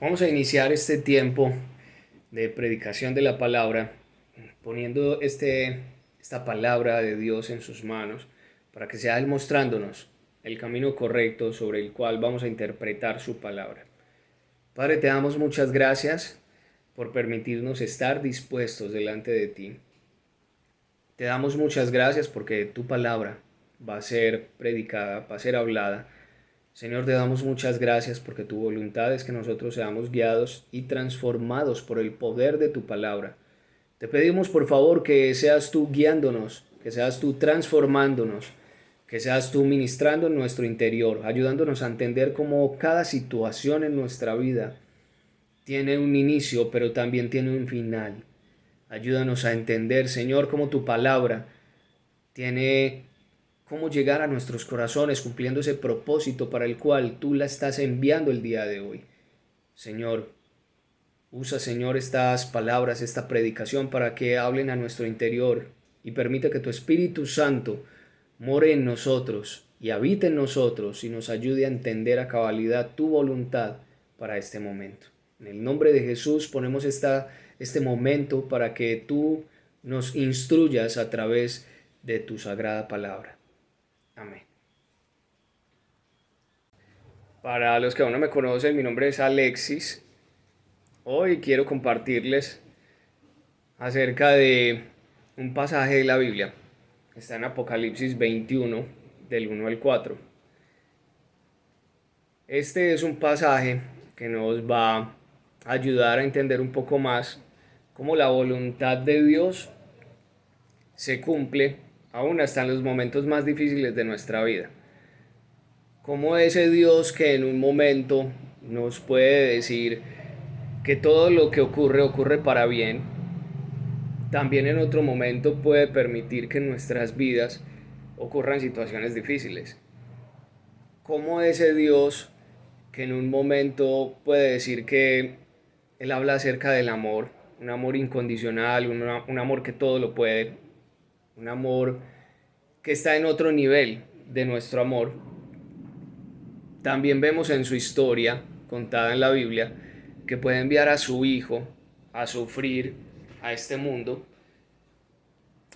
Vamos a iniciar este tiempo de predicación de la palabra poniendo esta palabra de Dios en sus manos para que sea Él mostrándonos el camino correcto sobre el cual vamos a interpretar su palabra. Padre, te damos muchas gracias por permitirnos estar dispuestos delante de ti. Te damos muchas gracias porque tu palabra va a ser predicada, va a ser hablada. Señor, te damos muchas gracias porque tu voluntad es que nosotros seamos guiados y transformados por el poder de tu palabra. Te pedimos por favor que seas tú guiándonos, que seas tú transformándonos, que seas tú ministrando en nuestro interior, ayudándonos a entender cómo cada situación en nuestra vida tiene un inicio, pero también tiene un final. Ayúdanos a entender, Señor, cómo tu palabra tiene cómo llegar a nuestros corazones cumpliendo ese propósito para el cual tú la estás enviando el día de hoy. Señor, usa, Señor, estas palabras, esta predicación para que hablen a nuestro interior y permita que tu Espíritu Santo more en nosotros y habite en nosotros y nos ayude a entender a cabalidad tu voluntad para este momento. En el nombre de Jesús ponemos este momento para que tú nos instruyas a través de tu sagrada palabra. Amén. Para los que aún no me conocen, mi nombre es Alexis. Hoy quiero compartirles acerca de un pasaje de la Biblia. Está en Apocalipsis 21, del 1 al 4. Este es un pasaje que nos va a ayudar a entender un poco más cómo la voluntad de Dios se cumple aún hasta en los momentos más difíciles de nuestra vida. Como ese Dios que en un momento nos puede decir que todo lo que ocurre para bien, también en otro momento puede permitir que en nuestras vidas ocurran situaciones difíciles. Como ese Dios que en un momento puede decir que Él habla acerca del amor, un amor incondicional, un amor que todo lo puede, un amor que está en otro nivel de nuestro amor. También vemos en su historia, contada en la Biblia, que puede enviar a su Hijo a sufrir a este mundo,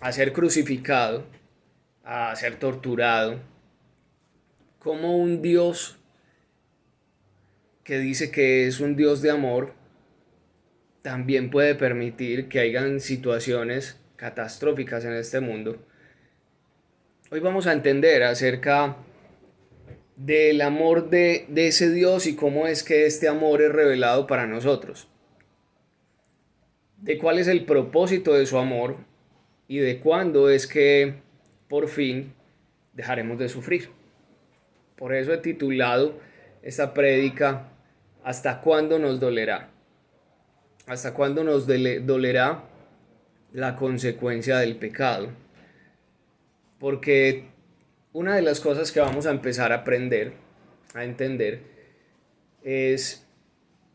a ser crucificado, a ser torturado, como un Dios que dice que es un Dios de amor, también puede permitir que hayan situaciones catastróficas en este mundo. Hoy vamos a entender acerca del amor de ese Dios y cómo es que este amor es revelado para nosotros, de cuál es el propósito de su amor y de cuándo es que por fin dejaremos de sufrir. Por eso he titulado esta prédica ¿Hasta cuándo nos dolerá? ¿Hasta cuándo nos dolerá la consecuencia del pecado? Porque una de las cosas que vamos a empezar a aprender, a entender, es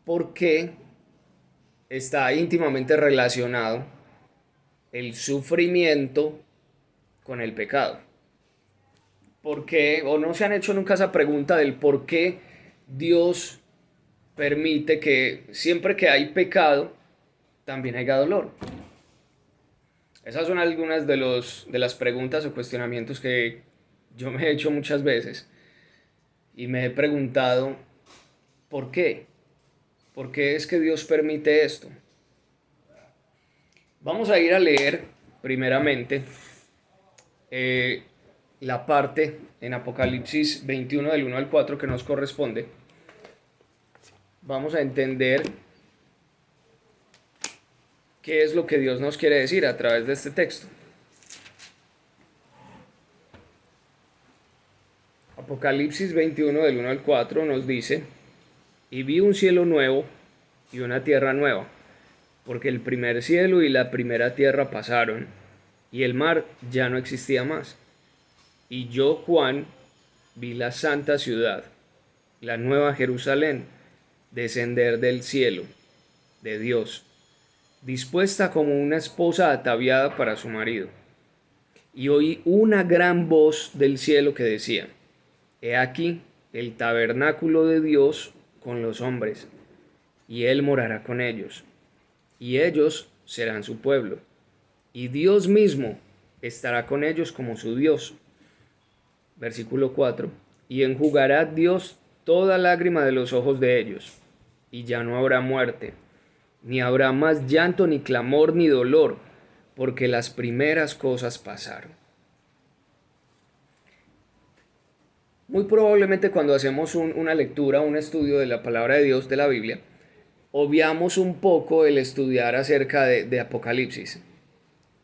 por qué está íntimamente relacionado el sufrimiento con el pecado. ¿Por qué? O no se han hecho nunca esa pregunta del por qué Dios permite que siempre que hay pecado, también haya dolor. Esas son algunas de las preguntas o cuestionamientos que yo me he hecho muchas veces y me he preguntado, ¿por qué? ¿Por qué es que Dios permite esto? Vamos a ir a leer primeramente eh, la parte en Apocalipsis 21 del 1 al 4 que nos corresponde. Vamos a entender qué es lo que Dios nos quiere decir a través de este texto. Apocalipsis 21 del 1 al 4 nos dice: y vi un cielo nuevo y una tierra nueva, porque el primer cielo y la primera tierra pasaron, y el mar ya no existía más. Y yo, Juan, vi la santa ciudad, la nueva Jerusalén, descender del cielo, de Dios, dispuesta como una esposa ataviada para su marido. Y oí una gran voz del cielo que decía: He aquí el tabernáculo de Dios con los hombres, y Él morará con ellos, y ellos serán su pueblo, y Dios mismo estará con ellos como su Dios. Versículo 4. Y enjugará Dios toda lágrima de los ojos de ellos, y ya no habrá muerte, ni habrá más llanto, ni clamor, ni dolor, porque las primeras cosas pasaron. Muy probablemente cuando hacemos una lectura, un estudio de la palabra de Dios, de la Biblia, obviamos un poco el estudiar acerca de Apocalipsis,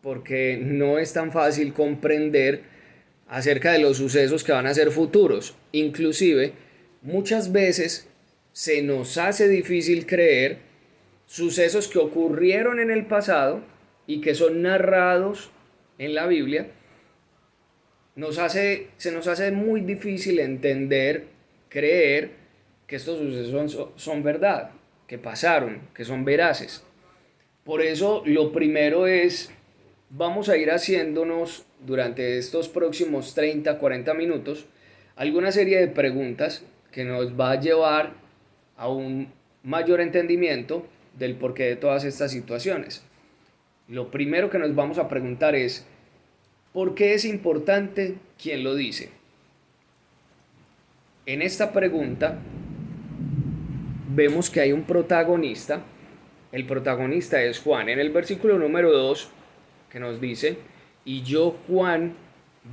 porque no es tan fácil comprender acerca de los sucesos que van a ser futuros. Inclusive, muchas veces se nos hace difícil creer sucesos que ocurrieron en el pasado y que son narrados en la Biblia. Se nos hace muy difícil entender, creer que estos sucesos son verdad, que pasaron, que son veraces. Por eso lo primero es, vamos a ir haciéndonos durante estos próximos 30, 40 minutos alguna serie de preguntas que nos va a llevar a un mayor entendimiento del porqué de todas estas situaciones. Lo primero que nos vamos a preguntar es, ¿por qué es importante quién lo dice? En esta pregunta vemos que hay un protagonista. El protagonista es Juan. En el versículo número 2 que nos dice, y yo Juan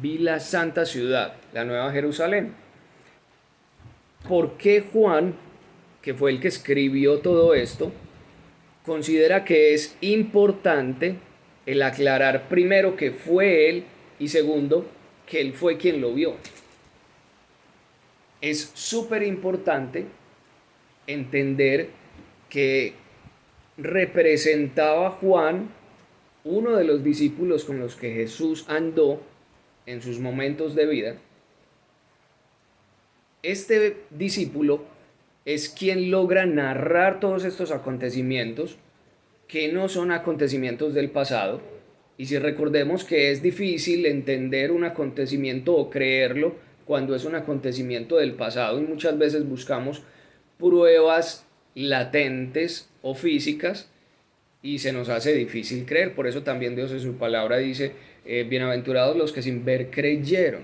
vi la santa ciudad, la nueva Jerusalén. ¿Por qué Juan, que fue el que escribió todo esto, considera que es importante el aclarar primero que fue él y segundo que él fue quien lo vio? Es súper importante entender que representaba Juan uno de los discípulos con los que Jesús andó en sus momentos de vida. Este discípulo es quien logra narrar todos estos acontecimientos que no son acontecimientos del pasado. Y si recordemos que es difícil entender un acontecimiento o creerlo cuando es un acontecimiento del pasado, y muchas veces buscamos pruebas latentes o físicas y se nos hace difícil creer. Por eso también Dios en su palabra dice, bienaventurados los que sin ver creyeron.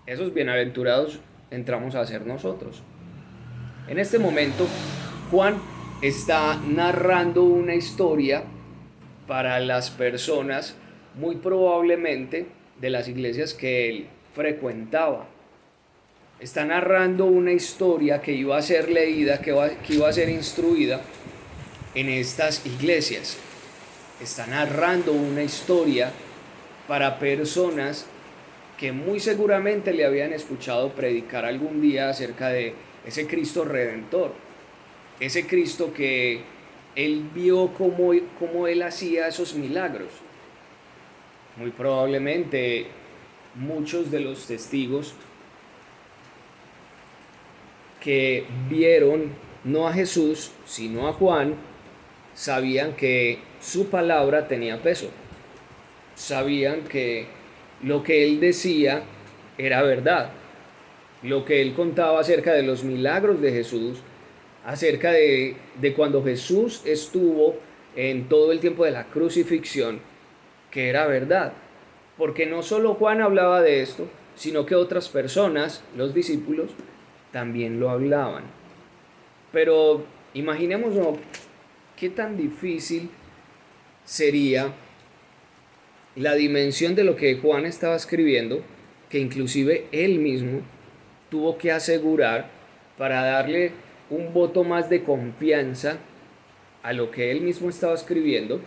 Esos bienaventurados entramos a ser nosotros. En este momento, Juan está narrando una historia para las personas, muy probablemente de las iglesias que él frecuentaba. Está narrando una historia que iba a ser leída, que iba a ser instruida en estas iglesias. Está narrando una historia para personas que muy seguramente le habían escuchado predicar algún día acerca de ese Cristo Redentor, ese Cristo que él vio cómo él hacía esos milagros. Muy probablemente muchos de los testigos que vieron no a Jesús, sino a Juan, sabían que su palabra tenía peso. Sabían que lo que él decía era verdad. Lo que él contaba acerca de los milagros de Jesús, acerca de cuando Jesús estuvo en todo el tiempo de la crucifixión, que era verdad. Porque no solo Juan hablaba de esto, sino que otras personas, los discípulos, también lo hablaban. Pero imaginemos qué tan difícil sería la dimensión de lo que Juan estaba escribiendo, que inclusive él mismo tuvo que asegurar para darle un voto más de confianza a lo que él mismo estaba escribiendo,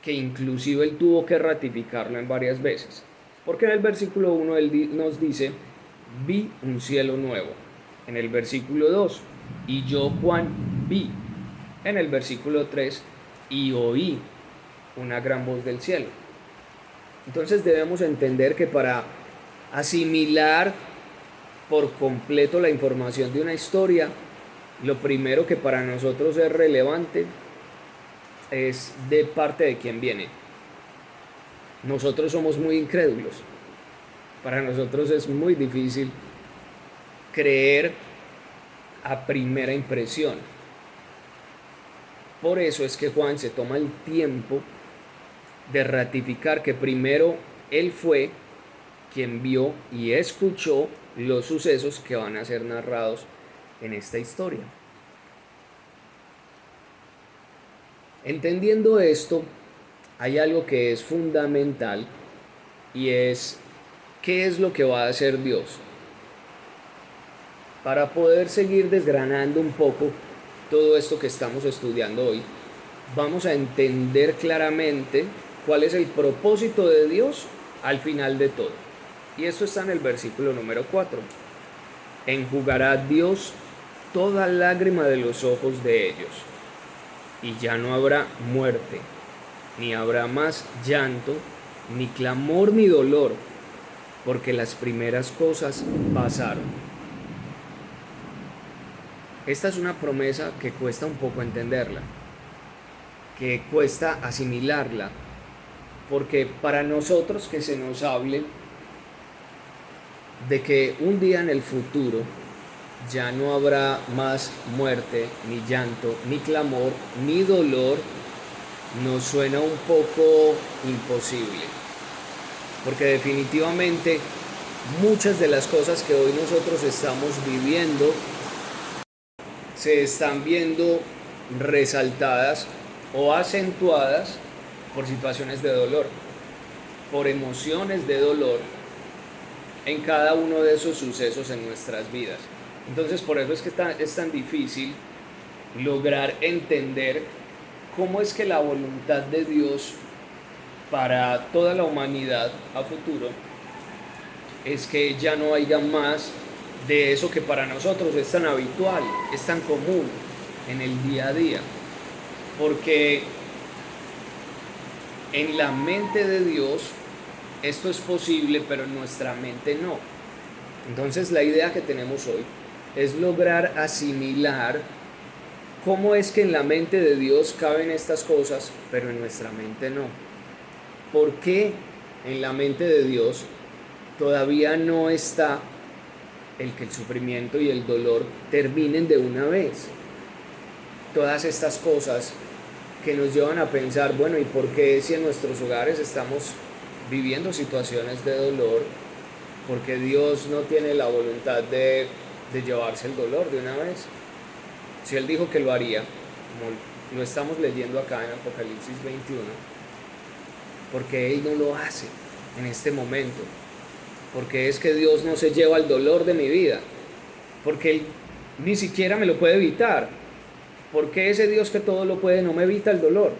que inclusive él tuvo que ratificarlo en varias veces. Porque en el versículo 1 él nos dice, vi un cielo nuevo. En el versículo 2, y yo Juan vi. En el versículo 3, y oí una gran voz del cielo. Entonces debemos entender que para asimilar por completo la información de una historia, lo primero que para nosotros es relevante es de parte de quién viene. Nosotros somos muy incrédulos. Para nosotros es muy difícil creer a primera impresión. Por eso es que Juan se toma el tiempo de ratificar que primero él fue quien vio y escuchó los sucesos que van a ser narrados en esta historia. Entendiendo esto, hay algo que es fundamental y es ¿qué es lo que va a hacer Dios? Para poder seguir desgranando un poco todo esto que estamos estudiando hoy, vamos a entender claramente cuál es el propósito de Dios al final de todo. Y esto está en el versículo número 4. Enjugará Dios toda lágrima de los ojos de ellos, y ya no habrá muerte, ni habrá más llanto, ni clamor, ni dolor, porque las primeras cosas pasaron. Esta es una promesa que cuesta un poco entenderla, que cuesta asimilarla, porque para nosotros que se nos hable de que un día en el futuro ya no habrá más muerte, ni llanto, ni clamor, ni dolor, nos suena un poco imposible, porque definitivamente muchas de las cosas que hoy nosotros estamos viviendo se están viendo resaltadas o acentuadas por situaciones de dolor, por emociones de dolor en cada uno de esos sucesos en nuestras vidas. Entonces por eso es que es tan difícil lograr entender cómo es que la voluntad de Dios para toda la humanidad a futuro es que ya no haya más de eso que para nosotros es tan habitual, es tan común en el día a día. Porque en la mente de Dios esto es posible, pero en nuestra mente no. Entonces la idea que tenemos hoy es lograr asimilar cómo es que en la mente de Dios caben estas cosas, pero en nuestra mente no. ¿Por qué en la mente de Dios todavía no está el que el sufrimiento y el dolor terminen de una vez? Todas estas cosas que nos llevan a pensar, bueno, ¿y por qué si en nuestros hogares estamos viviendo situaciones de dolor, porque Dios no tiene la voluntad de llevarse el dolor de una vez? Si Él dijo que lo haría, como lo estamos leyendo acá en Apocalipsis 21, porque Él no lo hace en este momento, porque es que Dios no se lleva el dolor de mi vida, porque Él ni siquiera me lo puede evitar, porque ese Dios que todo lo puede no me evita el dolor.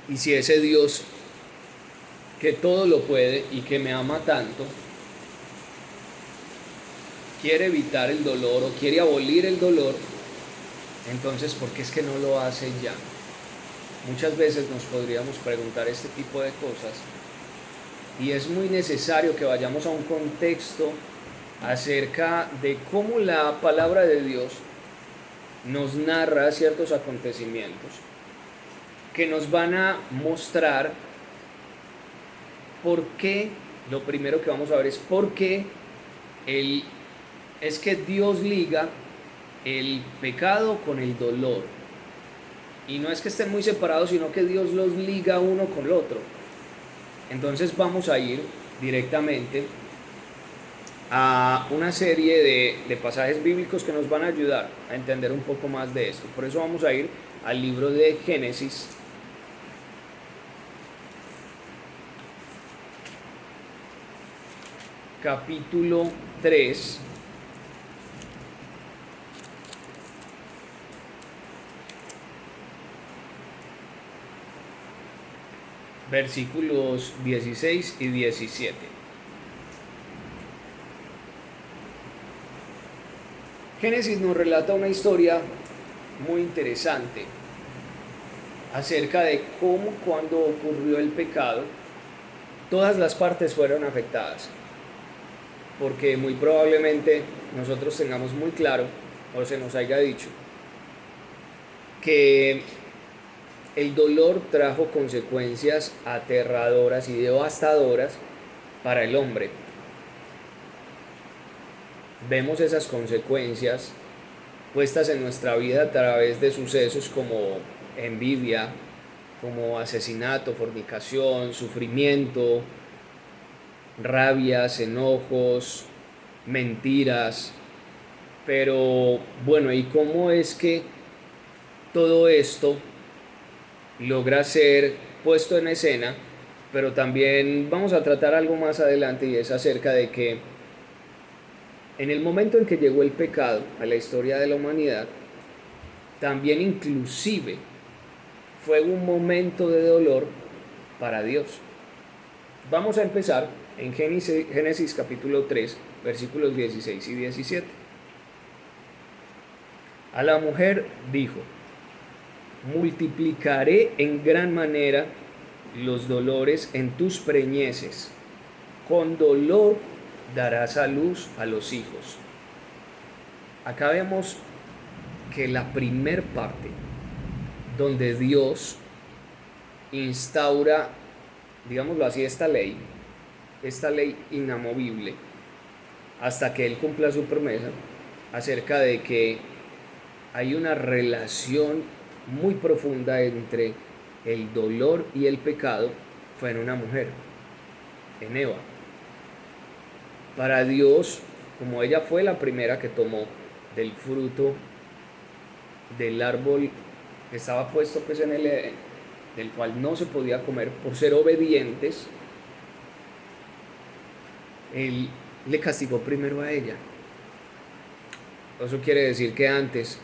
Y si ese Dios que todo lo puede y que me ama tanto quiere evitar el dolor o quiere abolir el dolor, entonces ¿por qué es que no lo hace ya? Muchas veces nos podríamos preguntar este tipo de cosas, y es muy necesario que vayamos a un contexto acerca de cómo la palabra de Dios nos narra ciertos acontecimientos que nos van a mostrar por qué. Lo primero que vamos a ver es por qué es que Dios liga el pecado con el dolor. Y no es que estén muy separados, sino que Dios los liga uno con el otro. Entonces vamos a ir directamente a una serie de pasajes bíblicos que nos van a ayudar a entender un poco más de esto. Por eso vamos a ir al libro de Génesis, capítulo 3, versículos 16 y 17. Génesis nos relata una historia muy interesante acerca de cómo cuando ocurrió el pecado, todas las partes fueron afectadas. Porque muy probablemente nosotros tengamos muy claro, o se nos haya dicho, que el dolor trajo consecuencias aterradoras y devastadoras para el hombre. Vemos esas consecuencias puestas en nuestra vida a través de sucesos como envidia, como asesinato, fornicación, sufrimiento, rabias, enojos, mentiras. Pero bueno, ¿y cómo es que todo esto logra ser puesto en escena? Pero también vamos a tratar algo más adelante, y es acerca de que en el momento en que llegó el pecado a la historia de la humanidad, también inclusive fue un momento de dolor para Dios. Vamos a empezar en Génesis capítulo 3, versículos 16 y 17. A la mujer dijo: multiplicaré en gran manera los dolores en tus preñeces, con dolor darás a luz a los hijos. Acá vemos que la primer parte donde Dios instaura, digámoslo así, esta ley inamovible, hasta que Él cumpla su promesa, acerca de que hay una relación muy profunda entre el dolor y el pecado, fue en una mujer, en Eva. Para Dios, como ella fue la primera que tomó del fruto del árbol que estaba puesto pues en el Edén, del cual no se podía comer por ser obedientes, Él le castigó primero a ella. Eso quiere decir que antes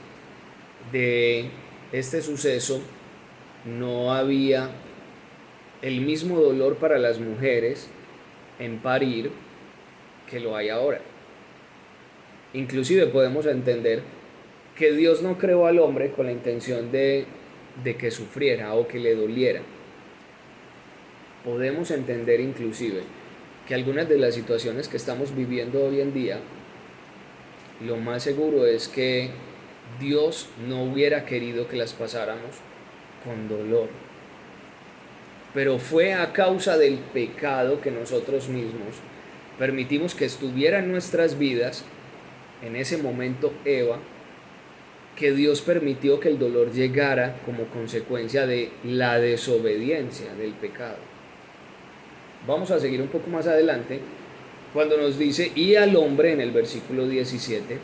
de este suceso no había el mismo dolor para las mujeres en parir que lo hay ahora. Inclusive podemos entender que Dios no creó al hombre con la intención de que sufriera o que le doliera. Podemos entender inclusive que algunas de las situaciones que estamos viviendo hoy en día, lo más seguro es que Dios no hubiera querido que las pasáramos con dolor. Pero fue a causa del pecado que nosotros mismos permitimos que estuviera en nuestras vidas, en ese momento Eva, que Dios permitió que el dolor llegara como consecuencia de la desobediencia, del pecado. Vamos a seguir un poco más adelante, cuando nos dice: y al hombre, en el versículo 17,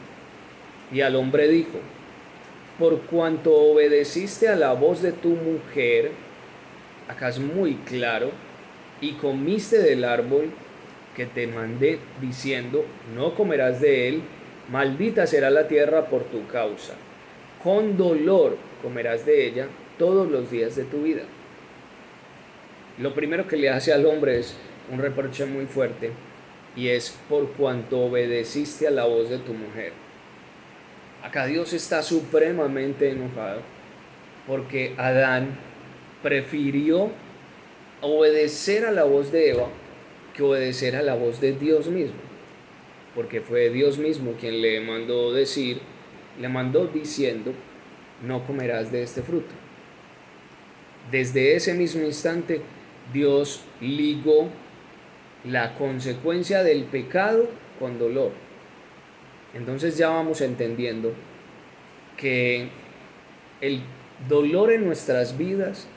y al hombre dijo: por cuanto obedeciste a la voz de tu mujer, acá es muy claro, y comiste del árbol que te mandé diciendo: no comerás de él, maldita será la tierra por tu causa, con dolor comerás de ella todos los días de tu vida. Lo primero que le hace al hombre es un reproche muy fuerte, y es: por cuanto obedeciste a la voz de tu mujer. Acá Dios está supremamente enojado porque Adán prefirió obedecer a la voz de Eva que obedecer a la voz de Dios mismo, porque fue Dios mismo quien le mandó diciendo: no comerás de este fruto. Desde ese mismo instante Dios ligó la consecuencia del pecado con dolor. Entonces ya vamos entendiendo que el dolor en nuestras vidas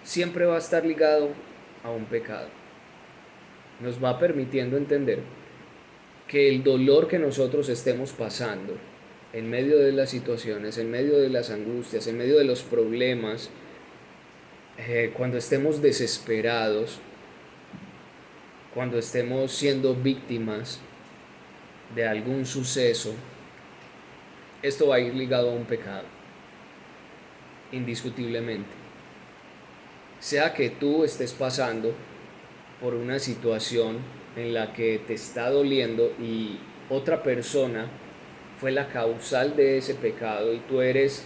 siempre va a estar ligado a un pecado. Nos va permitiendo entender que el dolor que nosotros estemos pasando en medio de las situaciones, en medio de las angustias, en medio de los problemas, cuando estemos desesperados, cuando estemos siendo víctimas de algún suceso, esto va a ir ligado a un pecado, indiscutiblemente. Sea que tú estés pasando por una situación en la que te está doliendo y otra persona fue la causal de ese pecado y tú eres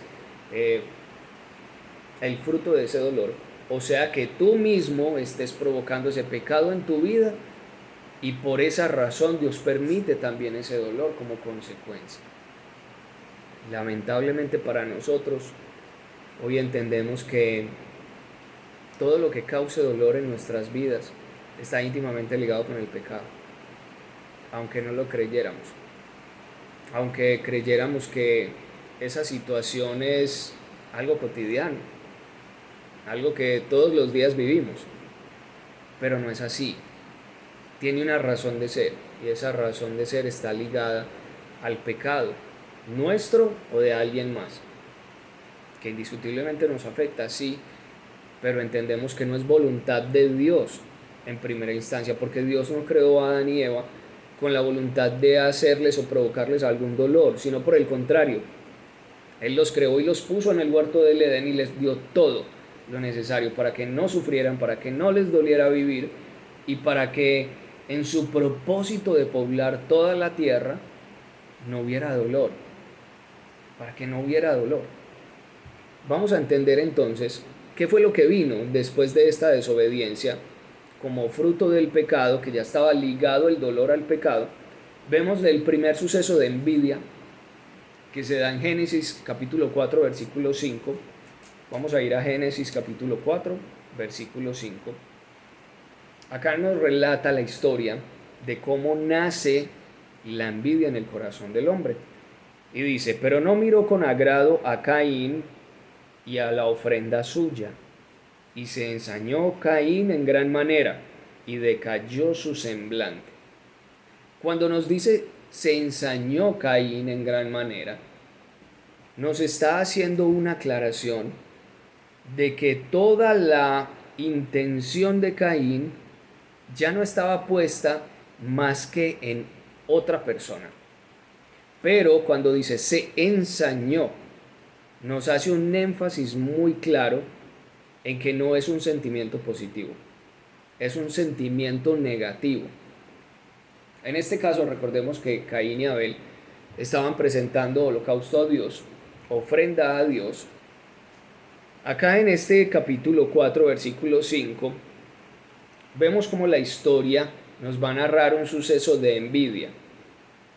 el fruto de ese dolor, o sea que tú mismo estés provocando ese pecado en tu vida, y por esa razón Dios permite también ese dolor como consecuencia. Lamentablemente para nosotros, hoy entendemos que todo lo que cause dolor en nuestras vidas está íntimamente ligado con el pecado, aunque no lo creyéramos. Aunque creyéramos que esa situación es algo cotidiano, algo que todos los días vivimos, pero no es así. Tiene una razón de ser, y esa razón de ser está ligada al pecado, nuestro o de alguien más, que indiscutiblemente nos afecta, sí, pero entendemos que no es voluntad de Dios en primera instancia, porque Dios no creó a Adán y Eva con la voluntad de hacerles o provocarles algún dolor, sino por el contrario, Él los creó y los puso en el huerto del Edén y les dio todo lo necesario para que no sufrieran, para que no les doliera vivir y para que en su propósito de poblar toda la tierra no hubiera dolor, para que no hubiera dolor. Vamos a entender entonces qué fue lo que vino después de esta desobediencia como fruto del pecado, que ya estaba ligado el dolor al pecado. Vemos el primer suceso de envidia que se da en Génesis capítulo 4 versículo 5. Vamos a ir a Génesis capítulo 4 versículo 5. Acá nos relata la historia de cómo nace la envidia en el corazón del hombre. Y dice, pero no miró con agrado a Caín y a la ofrenda suya. Y se ensañó Caín en gran manera, y decayó su semblante. Cuando nos dice se ensañó Caín en gran manera, nos está haciendo una aclaración de que toda la intención de Caín ya no estaba puesta más que en otra persona. Pero cuando dice se ensañó, nos hace un énfasis muy claro en que no es un sentimiento positivo, es un sentimiento negativo. En este caso, recordemos que Caín y Abel estaban presentando holocausto a Dios, ofrenda a Dios. Acá en este capítulo 4, versículo 5, vemos como la historia nos va a narrar un suceso de envidia.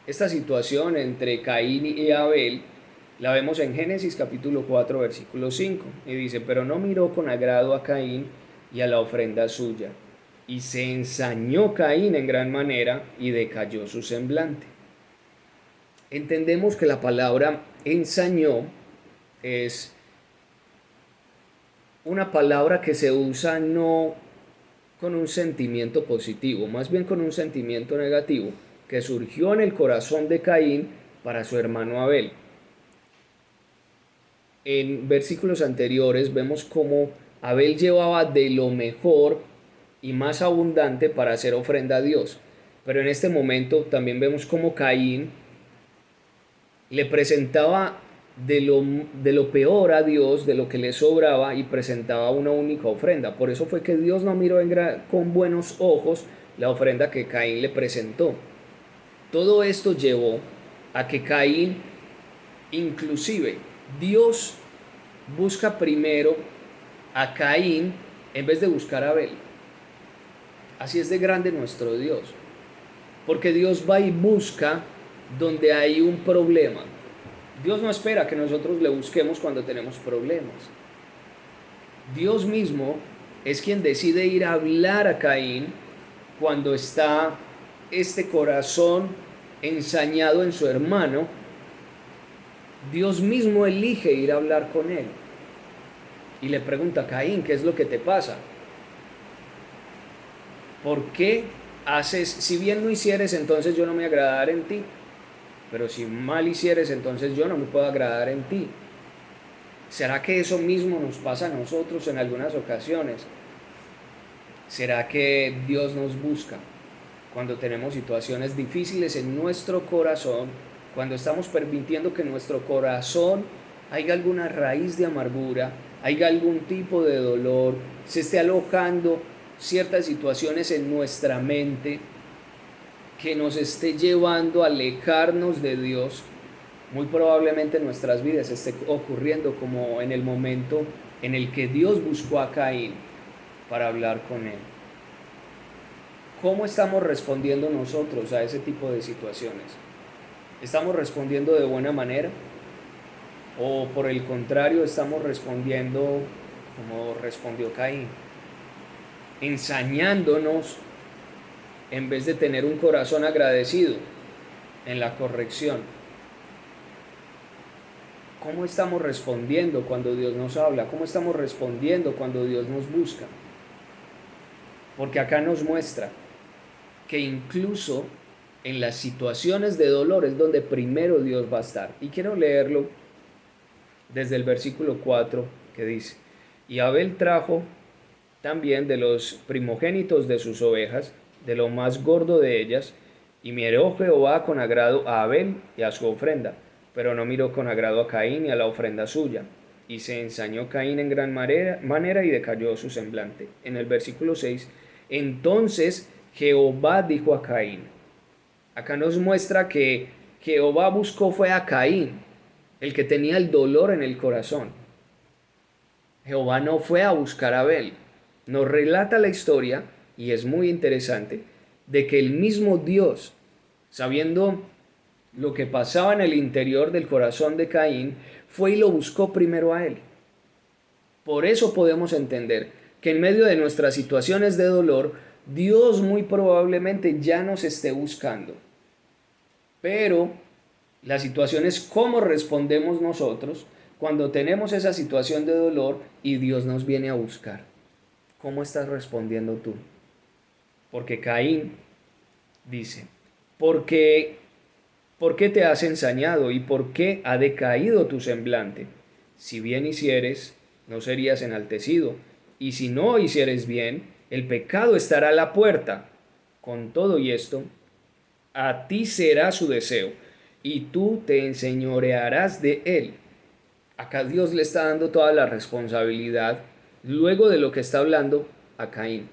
Esta situación entre Caín y Abel la vemos en Génesis capítulo 4, versículo 5, y dice, pero no miró con agrado a Caín y a la ofrenda suya, y se ensañó Caín en gran manera y decayó su semblante. Entendemos que la palabra ensañó es una palabra que se usa no con un sentimiento positivo, más bien con un sentimiento negativo, que surgió en el corazón de Caín para su hermano Abel. En versículos anteriores vemos cómo Abel llevaba de lo mejor y más abundante para hacer ofrenda a Dios. Pero en este momento también vemos cómo Caín le presentaba de lo peor a Dios, de lo que le sobraba, y presentaba una única ofrenda. Por eso fue que Dios no miró con buenos ojos la ofrenda que Caín le presentó. Todo esto llevó a que Caín, inclusive, Dios busca primero a Caín en vez de buscar a Abel. Así es de grande nuestro Dios, porque Dios va y busca donde hay un problema. Dios no espera que nosotros le busquemos cuando tenemos problemas. Dios mismo es quien decide ir a hablar a Caín cuando está este corazón ensañado en su hermano. Dios mismo elige ir a hablar con él y le pregunta, Caín, ¿qué es lo que te pasa? ¿Por qué haces, si bien no hicieres, entonces yo no me agradaré en ti? Pero si mal hicieres, entonces yo no me puedo agradar en ti. ¿Será que eso mismo nos pasa a nosotros en algunas ocasiones? ¿Será que Dios nos busca cuando tenemos situaciones difíciles en nuestro corazón, cuando estamos permitiendo que en nuestro corazón haya alguna raíz de amargura, haya algún tipo de dolor, se esté alojando ciertas situaciones en nuestra mente que nos esté llevando a alejarnos de Dios? Muy probablemente en nuestras vidas esté ocurriendo como en el momento en el que Dios buscó a Caín para hablar con él. ¿Cómo estamos respondiendo nosotros a ese tipo de situaciones? ¿Estamos respondiendo de buena manera? ¿O por el contrario estamos respondiendo como respondió Caín? Ensañándonos en vez de tener un corazón agradecido en la corrección. ¿Cómo estamos respondiendo cuando Dios nos habla? ¿Cómo estamos respondiendo cuando Dios nos busca? Porque acá nos muestra que incluso en las situaciones de dolor es donde primero Dios va a estar. Y quiero leerlo desde el versículo 4 que dice: y Abel trajo también de los primogénitos de sus ovejas, de lo más gordo de ellas, y miró Jehová con agrado a Abel y a su ofrenda, pero no miró con agrado a Caín y a la ofrenda suya. Y se ensañó Caín en gran manera y decayó su semblante. En el versículo 6, entonces Jehová dijo a Caín. Acá nos muestra que Jehová buscó fue a Caín, el que tenía el dolor en el corazón. Jehová no fue a buscar a Abel. Nos relata la historia, y es muy interesante, de que el mismo Dios, sabiendo lo que pasaba en el interior del corazón de Caín, fue y lo buscó primero a él. Por eso podemos entender que en medio de nuestras situaciones de dolor, Dios muy probablemente ya nos esté buscando. Pero la situación es cómo respondemos nosotros cuando tenemos esa situación de dolor y Dios nos viene a buscar. ¿Cómo estás respondiendo tú? Porque Caín dice, ¿por qué te has ensañado y por qué ha decaído tu semblante? Si bien hicieres, no serías enaltecido, y si no hicieres bien, el pecado estará a la puerta. Con todo y esto, a ti será su deseo, y tú te enseñorearás de él. Acá Dios le está dando toda la responsabilidad, luego de lo que está hablando a Caín.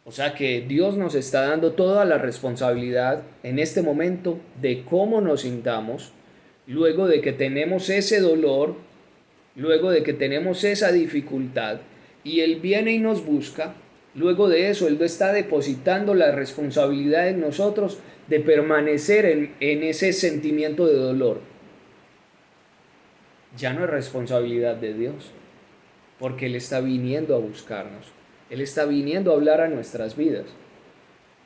O sea que Dios nos está dando toda la responsabilidad en este momento de cómo nos sintamos, luego de que tenemos ese dolor, luego de que tenemos esa dificultad, y Él viene y nos busca. Luego de eso, Él está depositando la responsabilidad en nosotros de permanecer en ese sentimiento de dolor. Ya no es responsabilidad de Dios, porque Él está viniendo a buscarnos. Él está viniendo a hablar a nuestras vidas.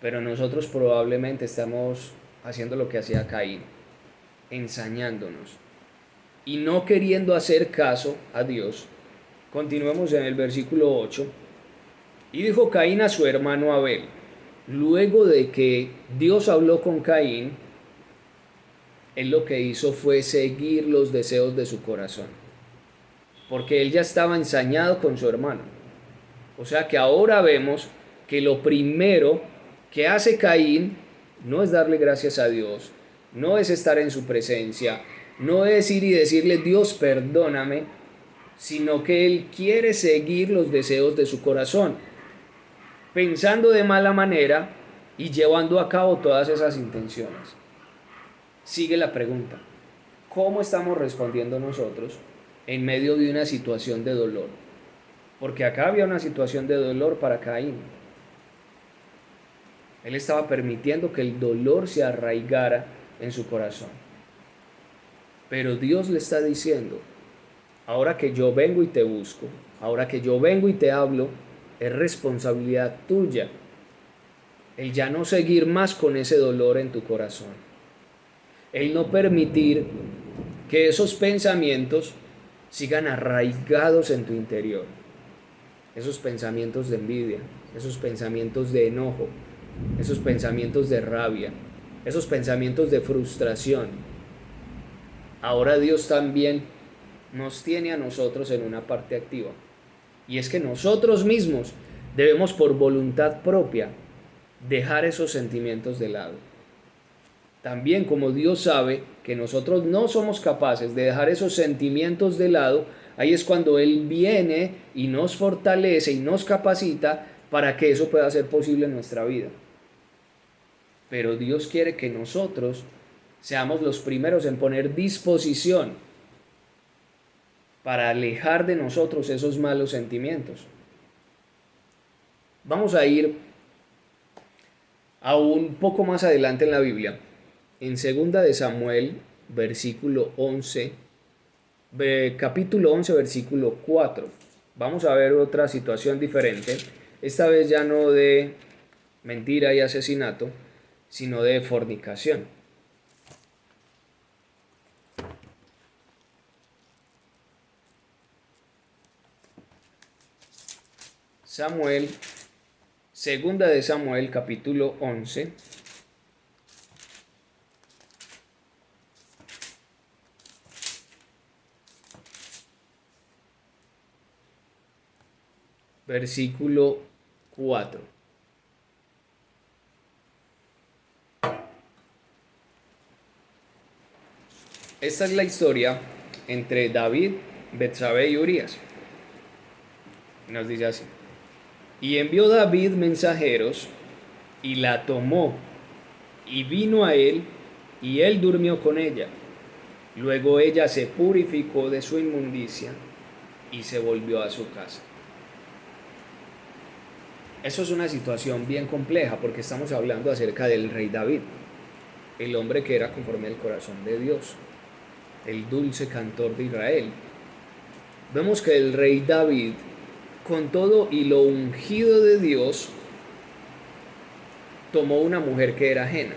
Pero nosotros probablemente estamos haciendo lo que hacía Caín, ensañándonos y no queriendo hacer caso a Dios. Continuemos en el versículo 8. Y dijo Caín a su hermano Abel, luego de que Dios habló con Caín, él lo que hizo fue seguir los deseos de su corazón, porque él ya estaba ensañado con su hermano. O sea que ahora vemos que lo primero que hace Caín no es darle gracias a Dios, no es estar en su presencia, no es ir y decirle Dios perdóname, sino que él quiere seguir los deseos de su corazón, pensando de mala manera y llevando a cabo todas esas intenciones. Sigue la pregunta, ¿cómo estamos respondiendo nosotros en medio de una situación de dolor? Porque acá había una situación de dolor para Caín. Él estaba permitiendo que el dolor se arraigara en su corazón. Pero Dios le está diciendo, ahora que yo vengo y te busco, ahora que yo vengo y te hablo, es responsabilidad tuya el ya no seguir más con ese dolor en tu corazón. El no permitir que esos pensamientos sigan arraigados en tu interior. Esos pensamientos de envidia, esos pensamientos de enojo, esos pensamientos de rabia, esos pensamientos de frustración. Ahora Dios también nos tiene a nosotros en una parte activa. Y es que nosotros mismos debemos por voluntad propia dejar esos sentimientos de lado. También como Dios sabe que nosotros no somos capaces de dejar esos sentimientos de lado, ahí es cuando Él viene y nos fortalece y nos capacita para que eso pueda ser posible en nuestra vida. Pero Dios quiere que nosotros seamos los primeros en poner disposición para alejar de nosotros esos malos sentimientos. Vamos a ir a un poco más adelante en la Biblia, en 2 de Samuel, versículo 11, capítulo 11, versículo 4. Vamos a ver otra situación diferente, esta vez ya no de mentira y asesinato, sino de fornicación. Samuel, segunda de Samuel, capítulo 11. Versículo 4. Esta es la historia entre David, Betsabé y Urías. Nos dice así: y envió David mensajeros, y la tomó, y vino a él, y él durmió con ella. Luego ella se purificó de su inmundicia, y se volvió a su casa. Eso es una situación bien compleja, porque estamos hablando acerca del rey David, el hombre que era conforme al corazón de Dios, el dulce cantor de Israel. Vemos que el rey David, con todo y lo ungido de Dios, tomó una mujer que era ajena.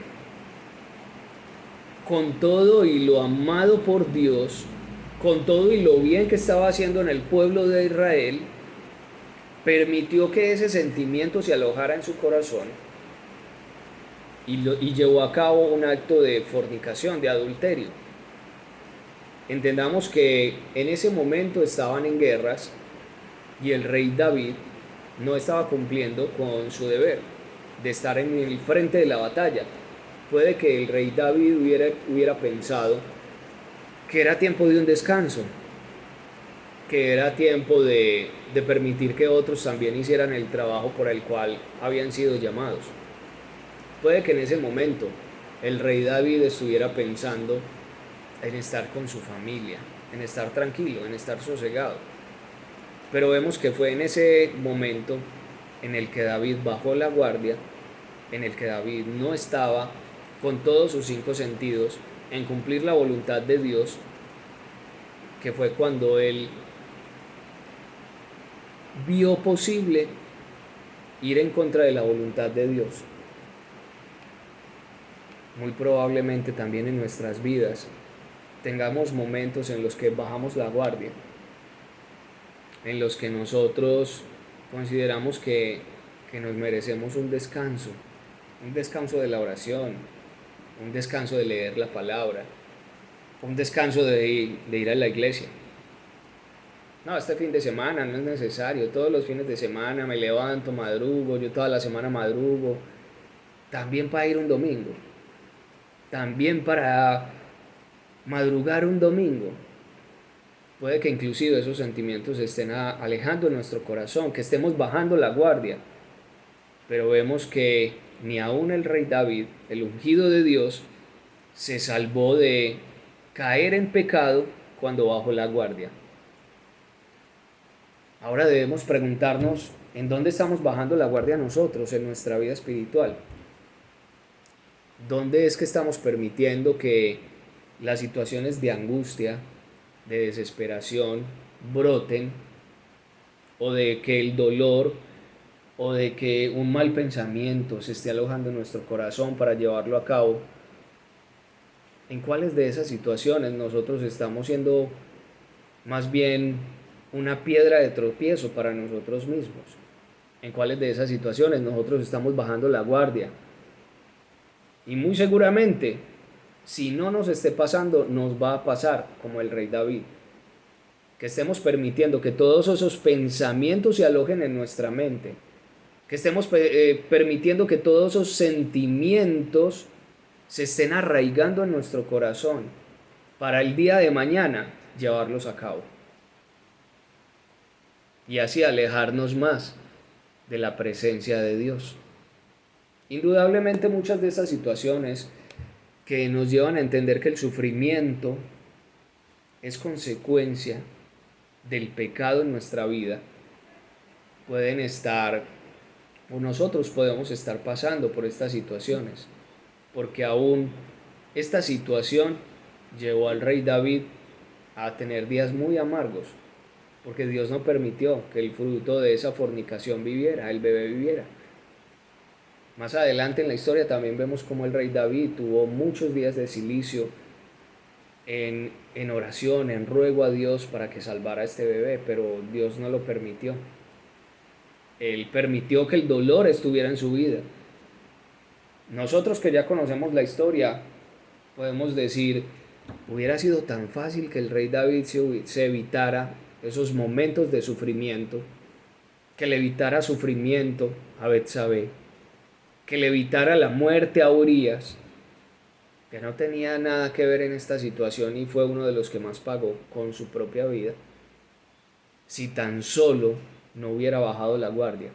Con todo y lo amado por Dios, con todo y lo bien que estaba haciendo en el pueblo de Israel, permitió que ese sentimiento se alojara en su corazón y llevó a cabo un acto de fornicación, de adulterio. Entendamos que en ese momento estaban en guerras y el rey David no estaba cumpliendo con su deber de estar en el frente de la batalla. Puede que el rey David hubiera pensado que era tiempo de un descanso, que era tiempo de permitir que otros también hicieran el trabajo por el cual habían sido llamados. Puede que en ese momento el rey David estuviera pensando en estar con su familia, en estar tranquilo, en estar sosegado. Pero vemos que fue en ese momento en el que David bajó la guardia, en el que David no estaba con todos sus 5 sentidos en cumplir la voluntad de Dios, que fue cuando él vio posible ir en contra de la voluntad de Dios. Muy probablemente también en nuestras vidas tengamos momentos en los que bajamos la guardia, en los que nosotros consideramos que nos merecemos un descanso de la oración, un descanso de leer la palabra, un descanso de ir a la iglesia. No, este fin de semana no es necesario, todos los fines de semana me levanto, madrugo, yo toda la semana madrugo, también para ir un domingo, también para madrugar un domingo. Puede que inclusive esos sentimientos estén alejando nuestro corazón, que estemos bajando la guardia, pero vemos que ni aún el rey David, el ungido de Dios, se salvó de caer en pecado cuando bajó la guardia. Ahora debemos preguntarnos en dónde estamos bajando la guardia nosotros en nuestra vida espiritual. ¿Dónde es que estamos permitiendo que las situaciones de angustia, de desesperación broten, o de que el dolor o de que un mal pensamiento se esté alojando en nuestro corazón para llevarlo a cabo? ¿En cuáles de esas situaciones nosotros estamos siendo más bien una piedra de tropiezo para nosotros mismos? ¿En cuáles de esas situaciones nosotros estamos bajando la guardia? Y muy seguramente, si no nos esté pasando, nos va a pasar como el rey David. Que estemos permitiendo que todos esos pensamientos se alojen en nuestra mente. Que estemos permitiendo que todos esos sentimientos se estén arraigando en nuestro corazón para el día de mañana llevarlos a cabo. Y así alejarnos más de la presencia de Dios. Indudablemente muchas de esas situaciones que nos llevan a entender que el sufrimiento es consecuencia del pecado en nuestra vida, pueden estar, o nosotros podemos estar pasando por estas situaciones, porque aún esta situación llevó al rey David a tener días muy amargos, porque Dios no permitió que el fruto de esa fornicación viviera, el bebé viviera. Más adelante en la historia también vemos cómo el rey David tuvo muchos días de cilicio en oración, en ruego a Dios para que salvara a este bebé, pero Dios no lo permitió. Él permitió que el dolor estuviera en su vida. Nosotros que ya conocemos la historia, podemos decir, hubiera sido tan fácil que el rey David se evitara esos momentos de sufrimiento, que le evitara sufrimiento a Betsabé, que le evitara la muerte a Urías, que no tenía nada que ver en esta situación y fue uno de los que más pagó con su propia vida, si tan solo no hubiera bajado la guardia.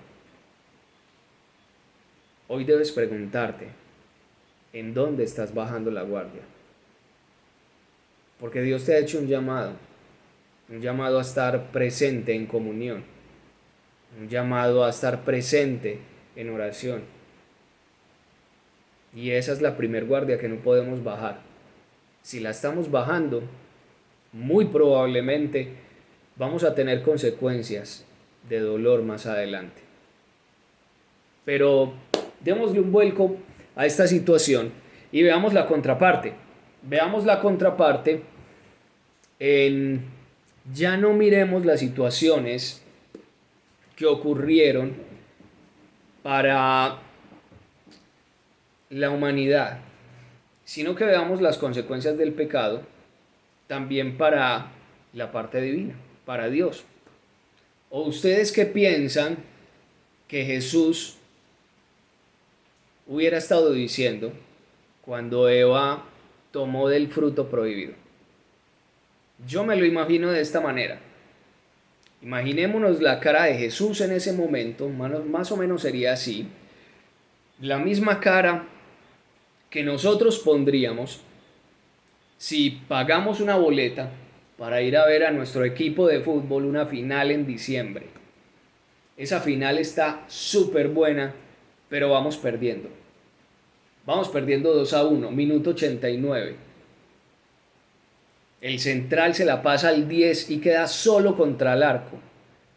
Hoy debes preguntarte, ¿en dónde estás bajando la guardia? Porque Dios te ha hecho un llamado a estar presente en comunión, un llamado a estar presente en oración. Y esa es la primer guardia que no podemos bajar. Si la estamos bajando, muy probablemente vamos a tener consecuencias de dolor más adelante. Pero démosle un vuelco a esta situación y veamos la contraparte. Veamos la contraparte en ya no miremos las situaciones que ocurrieron para la humanidad, sino que veamos las consecuencias del pecado también para la parte divina, para Dios. ¿O ustedes qué piensan que Jesús hubiera estado diciendo cuando Eva tomó del fruto prohibido? Yo me lo imagino de esta manera. Imaginémonos la cara de Jesús en ese momento, más o menos sería así. La misma cara que nosotros pondríamos si pagamos una boleta para ir a ver a nuestro equipo de fútbol una final en diciembre. Esa final está súper buena, pero vamos perdiendo. Vamos perdiendo 2-1, minuto 89. El central se la pasa al 10 y queda solo contra el arco.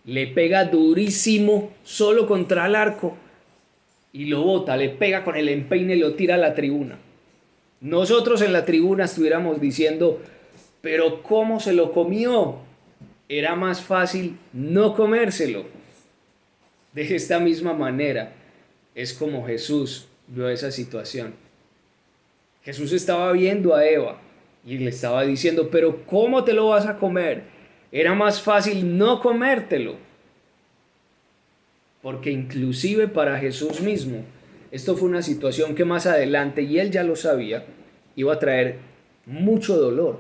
Le pega durísimo solo contra el arco y lo bota, le pega con el empeine y lo tira a la tribuna. Nosotros en la tribuna estuviéramos diciendo, pero ¿cómo se lo comió? Era más fácil no comérselo. De esta misma manera es como Jesús vio esa situación. Jesús estaba viendo a Eva y le estaba diciendo, pero ¿cómo te lo vas a comer? Era más fácil no comértelo. Porque inclusive para Jesús mismo, esto fue una situación que más adelante, y él ya lo sabía, iba a traer mucho dolor.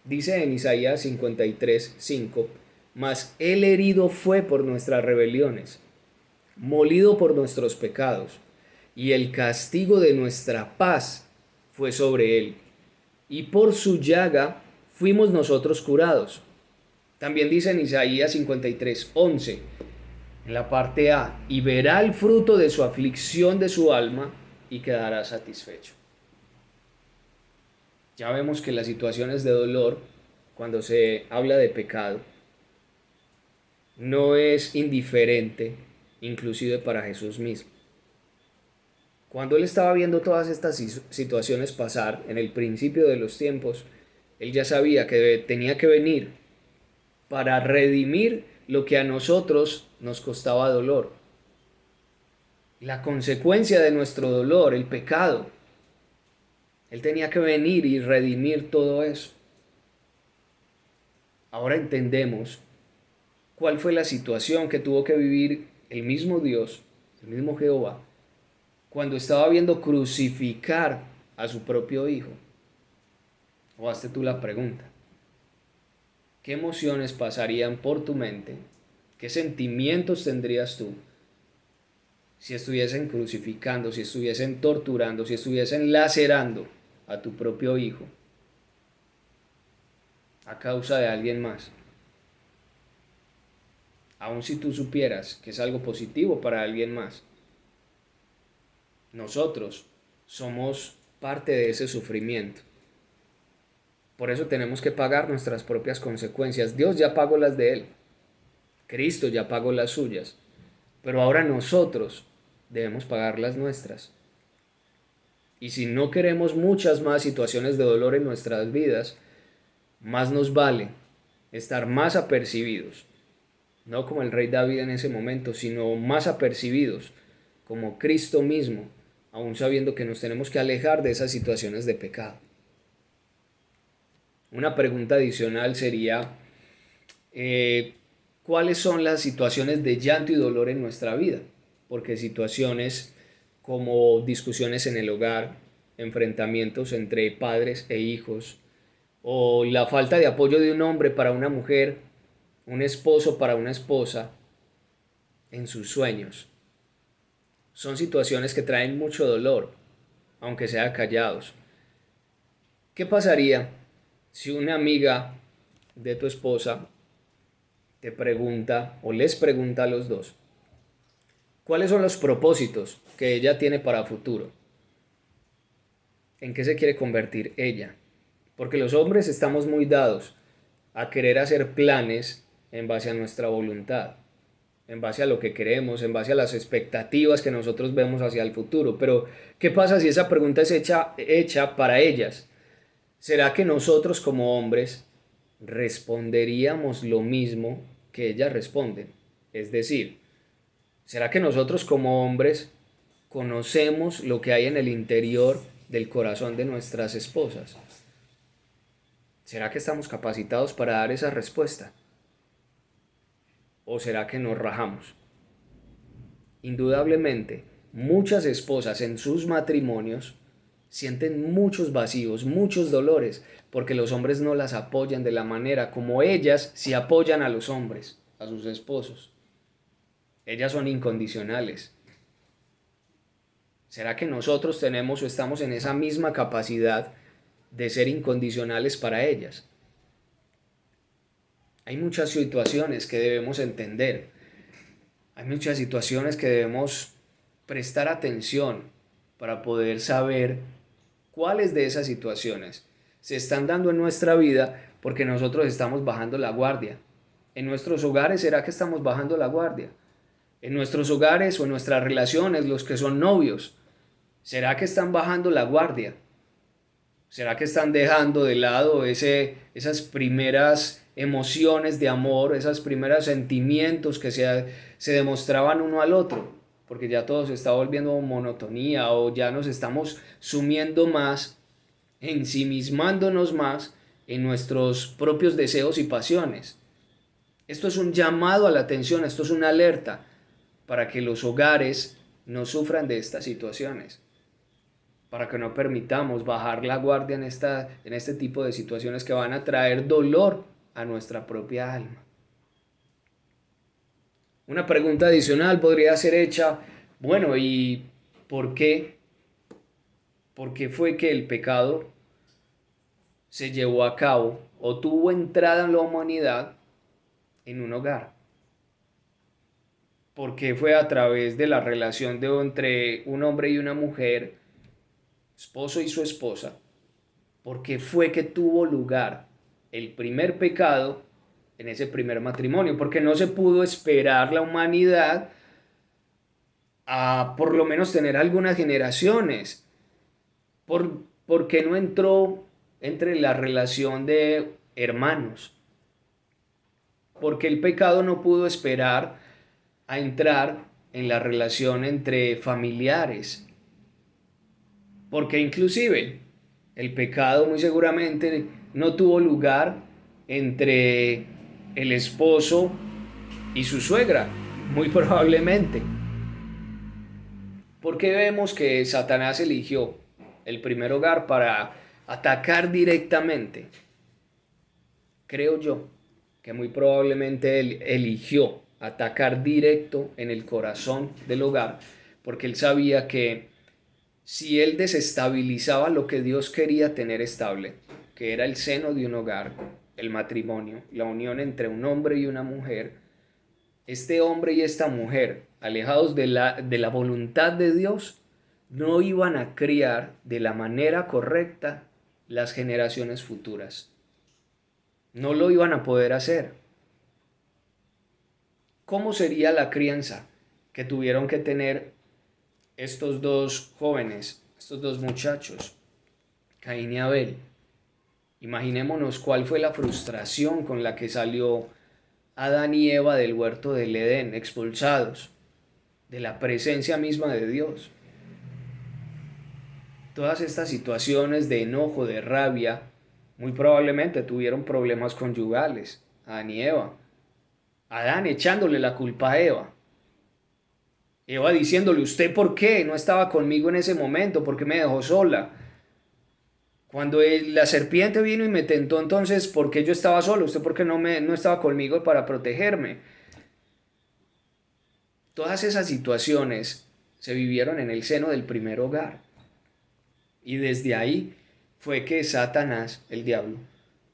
Dice en Isaías 53:5, mas él herido fue por nuestras rebeliones, molido por nuestros pecados, y el castigo de nuestra paz fue sobre él, y por su llaga fuimos nosotros curados. También dice en Isaías 53:11, en la parte A, y verá el fruto de su aflicción de su alma y quedará satisfecho. Ya vemos que las situaciones de dolor, cuando se habla de pecado, no es indiferente, inclusive para Jesús mismo. Cuando él estaba viendo todas estas situaciones pasar en el principio de los tiempos, él ya sabía que tenía que venir para redimir lo que a nosotros nos costaba dolor. La consecuencia de nuestro dolor, el pecado. Él tenía que venir y redimir todo eso. Ahora entendemos cuál fue la situación que tuvo que vivir el mismo Dios, el mismo Jehová, cuando estaba viendo crucificar a su propio hijo. O hazte tú la pregunta. ¿Qué emociones pasarían por tu mente? ¿Qué sentimientos tendrías tú si estuviesen crucificando, si estuviesen torturando, si estuviesen lacerando a tu propio hijo a causa de alguien más? Aun si tú supieras que es algo positivo para alguien más, nosotros somos parte de ese sufrimiento. Por eso tenemos que pagar nuestras propias consecuencias. Dios ya pagó las de Él. Cristo ya pagó las suyas. Pero ahora nosotros debemos pagar las nuestras. Y si no queremos muchas más situaciones de dolor en nuestras vidas, más nos vale estar más apercibidos, no como el rey David en ese momento, sino más apercibidos, como Cristo mismo, aún sabiendo que nos tenemos que alejar de esas situaciones de pecado. Una pregunta adicional sería, eh, ¿cuáles son las situaciones de llanto y dolor en nuestra vida? Porque situaciones como discusiones en el hogar, enfrentamientos entre padres e hijos, o la falta de apoyo de un hombre para una mujer, un esposo para una esposa en sus sueños, son situaciones que traen mucho dolor, aunque sea callados. ¿Qué pasaría si una amiga de tu esposa te pregunta o les pregunta a los dos cuáles son los propósitos que ella tiene para futuro? ¿En qué se quiere convertir ella? Porque los hombres estamos muy dados a querer hacer planes en base a nuestra voluntad, en base a lo que queremos, en base a las expectativas que nosotros vemos hacia el futuro. Pero, ¿qué pasa si esa pregunta es hecha para ellas? ¿Será que nosotros como hombres responderíamos lo mismo que ellas responden? Es decir, ¿será que nosotros como hombres conocemos lo que hay en el interior del corazón de nuestras esposas? ¿Será que estamos capacitados para dar esa respuesta? ¿O será que nos rajamos? Indudablemente, muchas esposas en sus matrimonios sienten muchos vacíos, muchos dolores, porque los hombres no las apoyan de la manera como ellas sí apoyan a los hombres, a sus esposos. Ellas son incondicionales. ¿Será que nosotros tenemos o estamos en esa misma capacidad de ser incondicionales para ellas? Hay muchas situaciones que debemos entender. Hay muchas situaciones que debemos prestar atención para poder saber cuáles de esas situaciones se están dando en nuestra vida porque nosotros estamos bajando la guardia. En nuestros hogares, ¿será que estamos bajando la guardia? En nuestros hogares o en nuestras relaciones, los que son novios, ¿será que están bajando la guardia? ¿Será que están dejando de lado esas primeras emociones de amor, esos primeros sentimientos que se demostraban uno al otro? Porque ya todo se está volviendo monotonía o ya nos estamos sumiendo más, ensimismándonos más en nuestros propios deseos y pasiones. Esto es un llamado a la atención, esto es una alerta para que los hogares no sufran de estas situaciones, para que no permitamos bajar la guardia en este tipo de situaciones que van a traer dolor a nuestra propia alma. Una pregunta adicional podría ser hecha, bueno, ¿y por qué? ¿Por qué fue que el pecado se llevó a cabo o tuvo entrada en la humanidad en un hogar? ¿Por qué fue a través de la relación entre un hombre y una mujer, esposo y su esposa? ¿Por qué fue que tuvo lugar el primer pecado en ese primer matrimonio? Porque no se pudo esperar la humanidad a por lo menos tener algunas generaciones. ¿Por qué no entró entre la relación de hermanos? Porque el pecado no pudo esperar a entrar en la relación entre familiares. Porque inclusive el pecado muy seguramente no tuvo lugar entre el esposo y su suegra, muy probablemente. Porque vemos que Satanás eligió el primer hogar para atacar directamente. Creo yo que muy probablemente él eligió atacar directo en el corazón del hogar, porque él sabía que si él desestabilizaba lo que Dios quería tener estable, que era el seno de un hogar, el matrimonio, la unión entre un hombre y una mujer, este hombre y esta mujer, alejados de la voluntad de Dios, no iban a criar de la manera correcta las generaciones futuras. No lo iban a poder hacer. ¿Cómo sería la crianza que tuvieron que tener estos dos jóvenes, estos dos muchachos, Caín y Abel? Imaginémonos cuál fue la frustración con la que salió Adán y Eva del huerto del Edén, expulsados de la presencia misma de Dios. Todas estas situaciones de enojo, de rabia, muy probablemente tuvieron problemas conyugales, Adán y Eva. Adán echándole la culpa a Eva. Eva diciéndole, ¿usted por qué no estaba conmigo en ese momento? ¿Por qué me dejó sola? Cuando la serpiente vino y me tentó, entonces, ¿por qué yo estaba solo? ¿Usted por qué no estaba conmigo para protegerme? Todas esas situaciones se vivieron en el seno del primer hogar. Y desde ahí fue que Satanás, el diablo,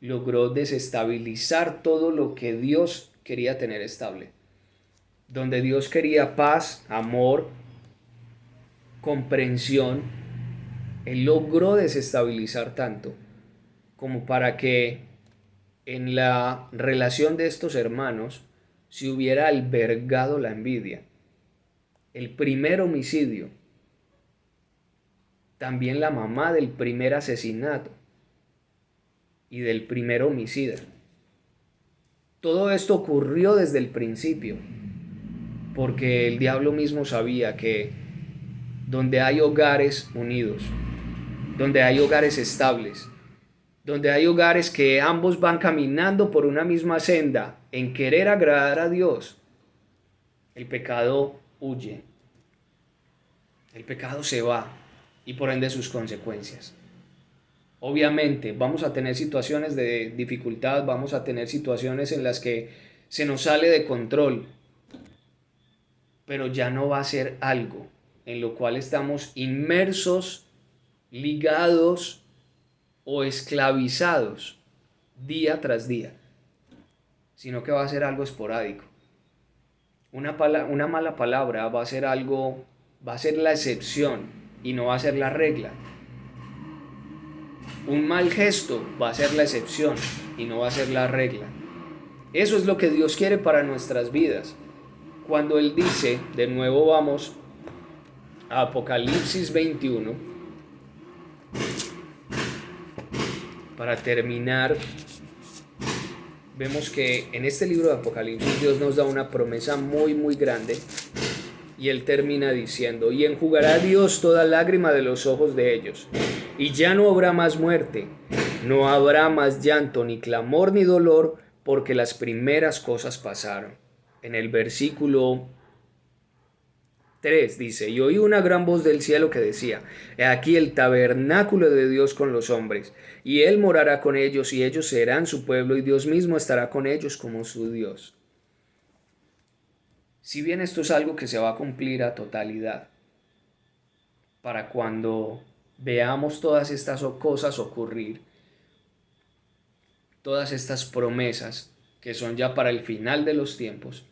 logró desestabilizar todo lo que Dios quería tener estable. Donde Dios quería paz, amor, comprensión, Él logró desestabilizar tanto como para que en la relación de estos hermanos se hubiera albergado la envidia, el primer homicidio, también la mamá del primer asesinato y del primer homicida. Todo esto ocurrió desde el principio, porque el diablo mismo sabía que donde hay hogares unidos, donde hay hogares estables, donde hay hogares que ambos van caminando por una misma senda en querer agradar a Dios, el pecado huye, el pecado se va y por ende sus consecuencias. Obviamente vamos a tener situaciones de dificultad, vamos a tener situaciones en las que se nos sale de control, pero ya no va a ser algo en lo cual estamos inmersos, ligados o esclavizados día tras día, sino que va a ser algo esporádico. Una mala palabra va a ser algo, va a ser la excepción y no va a ser la regla. Un mal gesto va a ser la excepción y no va a ser la regla. Eso es lo que Dios quiere para nuestras vidas. Cuando Él dice, de nuevo vamos a Apocalipsis 21, para terminar, vemos que en este libro de Apocalipsis Dios nos da una promesa muy grande y Él termina diciendo, y enjugará Dios toda lágrima de los ojos de ellos, y ya no habrá más muerte, no habrá más llanto, ni clamor, ni dolor, porque las primeras cosas pasaron. En el versículo 3 dice, y oí una gran voz del cielo que decía, he aquí el tabernáculo de Dios con los hombres, y Él morará con ellos, y ellos serán su pueblo, y Dios mismo estará con ellos como su Dios. Si bien esto es algo que se va a cumplir a totalidad, para cuando veamos todas estas cosas ocurrir, todas estas promesas que son ya para el final de los tiempos,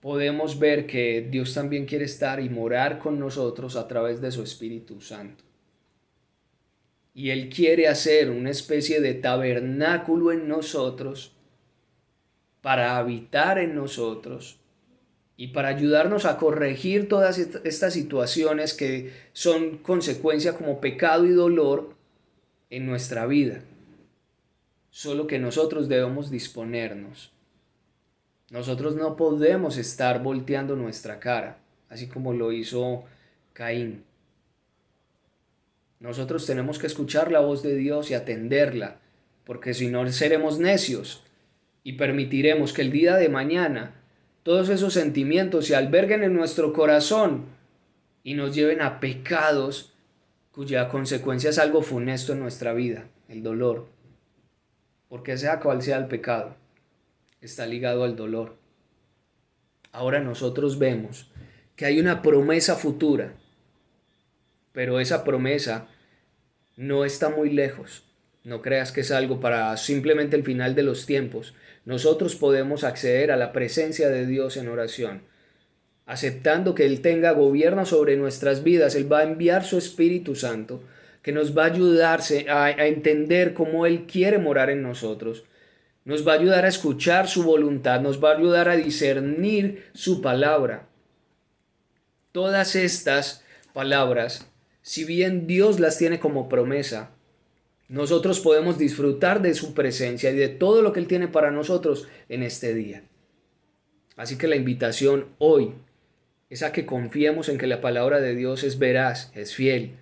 podemos ver que Dios también quiere estar y morar con nosotros a través de su Espíritu Santo. Y Él quiere hacer una especie de tabernáculo en nosotros para habitar en nosotros y para ayudarnos a corregir todas estas situaciones que son consecuencia como pecado y dolor en nuestra vida. Solo que nosotros debemos disponernos. Nosotros no podemos estar volteando nuestra cara, así como lo hizo Caín. Nosotros tenemos que escuchar la voz de Dios y atenderla, porque si no seremos necios y permitiremos que el día de mañana todos esos sentimientos se alberguen en nuestro corazón y nos lleven a pecados cuya consecuencia es algo funesto en nuestra vida, el dolor. Porque sea cual sea el pecado, está ligado al dolor. Ahora nosotros vemos que hay una promesa futura, pero esa promesa no está muy lejos. No creas que es algo para simplemente el final de los tiempos. Nosotros podemos acceder a la presencia de Dios en oración, aceptando que Él tenga gobierno sobre nuestras vidas. Él va a enviar su Espíritu Santo, que nos va a ayudar a entender cómo Él quiere morar en nosotros. Nos va a ayudar a escuchar su voluntad, nos va a ayudar a discernir su palabra. Todas estas palabras, si bien Dios las tiene como promesa, nosotros podemos disfrutar de su presencia y de todo lo que Él tiene para nosotros en este día. Así que la invitación hoy es a que confiemos en que la palabra de Dios es veraz, es fiel,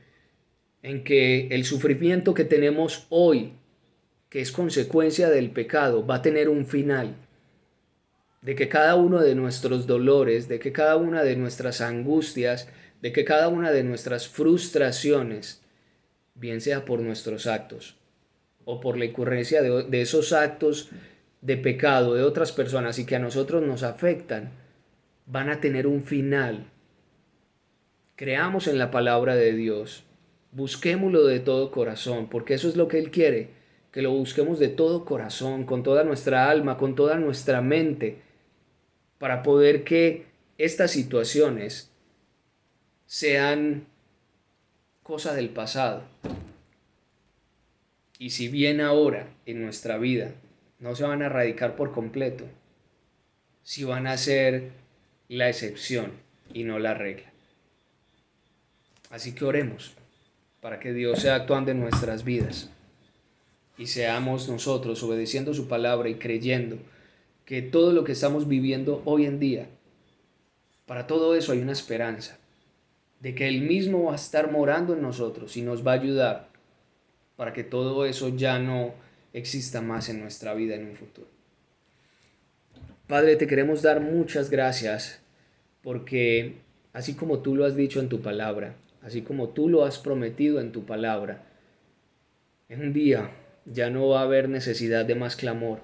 en que el sufrimiento que tenemos hoy, que es consecuencia del pecado, va a tener un final, de que cada uno de nuestros dolores, de que cada una de nuestras angustias, de que cada una de nuestras frustraciones, bien sea por nuestros actos o por la ocurrencia de esos actos de pecado de otras personas y que a nosotros nos afectan, van a tener un final. Creamos en la palabra de Dios, busquémoslo de todo corazón, porque eso es lo que Él quiere, que lo busquemos de todo corazón, con toda nuestra alma, con toda nuestra mente, para poder que estas situaciones sean cosa del pasado. Y si bien ahora en nuestra vida no se van a erradicar por completo, sí van a ser la excepción y no la regla. Así que oremos para que Dios sea actuando en nuestras vidas y seamos nosotros obedeciendo su palabra y creyendo que todo lo que estamos viviendo hoy en día, para todo eso hay una esperanza, de que Él mismo va a estar morando en nosotros y nos va a ayudar para que todo eso ya no exista más en nuestra vida en un futuro. Padre, te queremos dar muchas gracias porque así como tú lo has dicho en tu palabra, así como tú lo has prometido en tu palabra, en un día ya no va a haber necesidad de más clamor,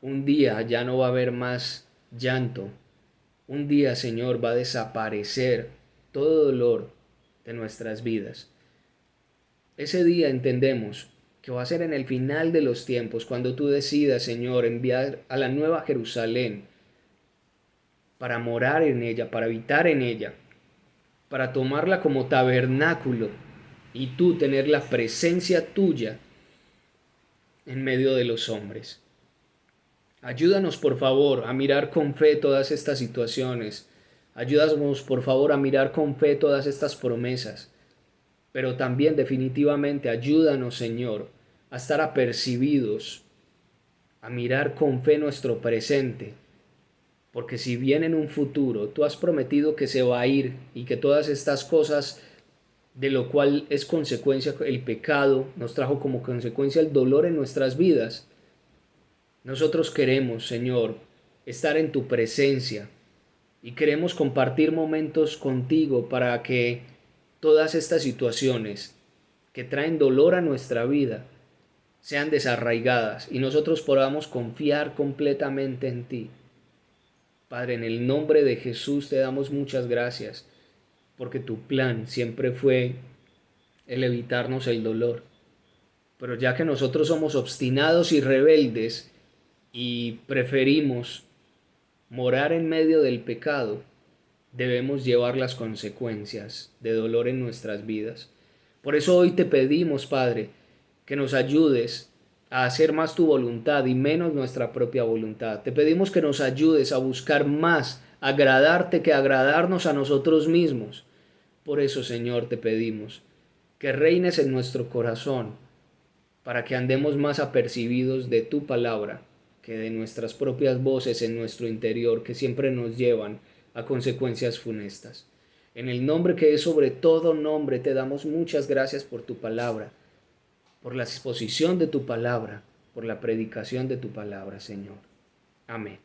un día ya no va a haber más llanto, un día, Señor, va a desaparecer todo dolor de nuestras vidas. Ese día entendemos que va a ser en el final de los tiempos, cuando tú decidas, Señor, enviar a la nueva Jerusalén para morar en ella, para habitar en ella, para tomarla como tabernáculo y tú tener la presencia tuya en medio de los hombres. Ayúdanos, por favor, a mirar con fe todas estas situaciones. Ayúdanos, por favor, a mirar con fe todas estas promesas. Pero también definitivamente ayúdanos, Señor, a estar apercibidos, a mirar con fe nuestro presente. Porque si bien en un futuro tú has prometido que se va a ir y que todas estas cosas de lo cual es consecuencia el pecado, nos trajo como consecuencia el dolor en nuestras vidas, nosotros queremos, Señor, estar en tu presencia y queremos compartir momentos contigo para que todas estas situaciones que traen dolor a nuestra vida sean desarraigadas y nosotros podamos confiar completamente en ti. Padre, en el nombre de Jesús te damos muchas gracias porque tu plan siempre fue el evitarnos el dolor. Pero ya que nosotros somos obstinados y rebeldes y preferimos morar en medio del pecado, debemos llevar las consecuencias de dolor en nuestras vidas. Por eso hoy te pedimos, Padre, que nos ayudes a hacer más tu voluntad y menos nuestra propia voluntad. Te pedimos que nos ayudes a buscar más agradarte que agradarnos a nosotros mismos. Por eso, Señor, te pedimos que reines en nuestro corazón para que andemos más apercibidos de tu palabra que de nuestras propias voces en nuestro interior que siempre nos llevan a consecuencias funestas. En el nombre que es sobre todo nombre, te damos muchas gracias por tu palabra, por la exposición de tu palabra, por la predicación de tu palabra, Señor. Amén.